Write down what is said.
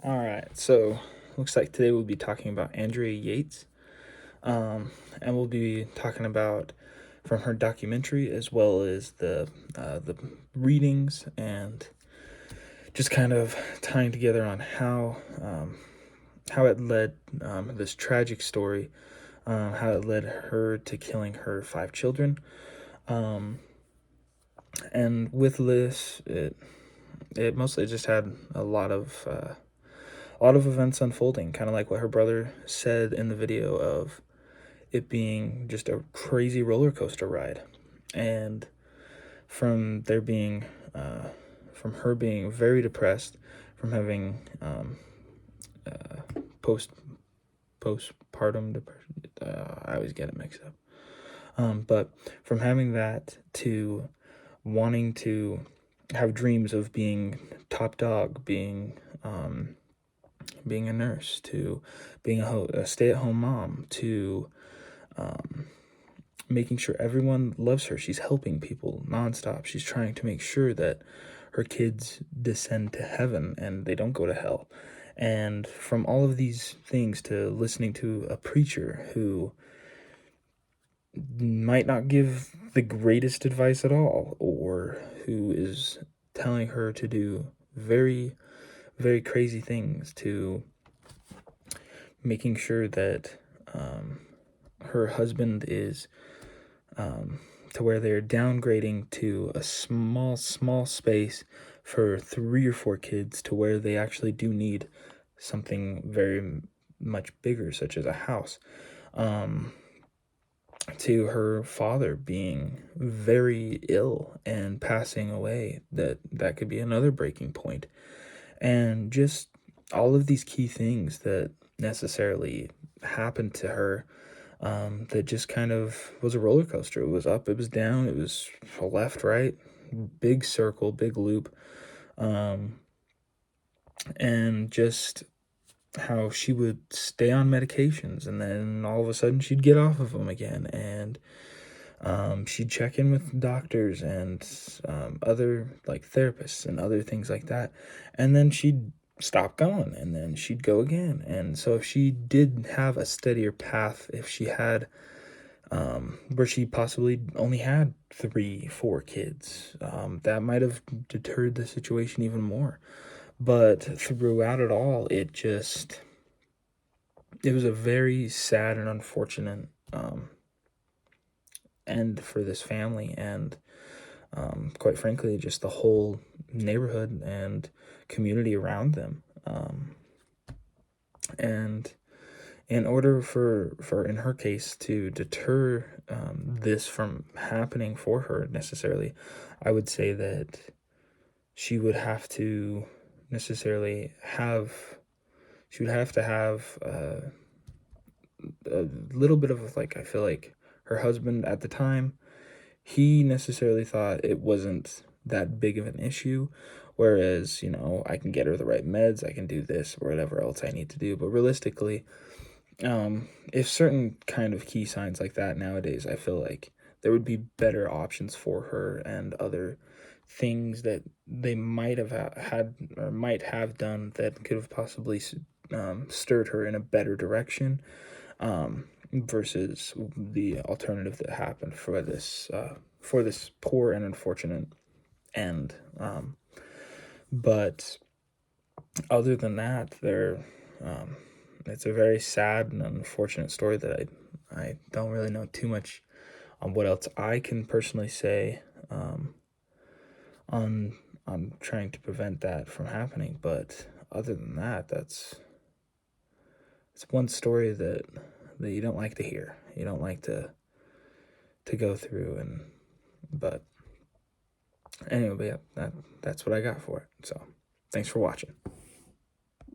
All right, so looks like today we'll be talking about Andrea Yates, and we'll be talking about from her documentary as well as the readings and just kind of tying together on how it led this tragic story, how it led her to killing her 5 children, um, and with this it mostly just had a lot of events unfolding, kind of like what her brother said in the video of it being just a crazy roller coaster ride. And from there being, from her being very depressed, from having post postpartum depression, I always get it mixed up. But from having that to wanting to have dreams of being top dog, being a nurse, to being a stay-at-home mom, to making sure everyone loves her. She's helping people nonstop. She's trying to make sure that her kids descend to heaven and they don't go to hell. And from all of these things to listening to a preacher who might not give the greatest advice at all, or who is telling her to do very, very crazy things, to making sure that her husband is to where they're downgrading to a small space for 3 or 4 kids, to where they actually do need something very much bigger, such as a house. To her father being very ill and passing away, that could be another breaking point. And just all of these key things that necessarily happened to her, that just kind of was a roller coaster. It was up, it was down, it was left, right, big circle, big loop. And just how she would stay on medications and then all of a sudden she'd get off of them again, and she'd check in with doctors and other like therapists and other things like that, and then she'd stop going and then she'd go again. And so if she did have a steadier path, if she had where she possibly only had 3, 4 kids, that might have deterred the situation even more. But throughout it all, it was a very sad and unfortunate end for this family, and quite frankly, just the whole neighborhood and community around them. And in order for in her case to deter this from happening for her necessarily, I would say that she would have to necessarily have she would have to have a little bit of, like, I feel like her husband at the time, he necessarily thought it wasn't that big of an issue, whereas, I can get her the right meds, I can do this or whatever else I need to do. But realistically, if certain kind of key signs like that nowadays, I feel like there would be better options for her and other things that they might have had or might have done that could have possibly stirred her in a better direction, versus the alternative that happened for this poor and unfortunate end. But other than that, it's a very sad and unfortunate story that I don't really know too much on what else I can personally say on trying to prevent that from happening. But other than that, it's one story that you don't like to hear. You don't like to go through. But anyway, yeah, that's what I got for it. So thanks for watching.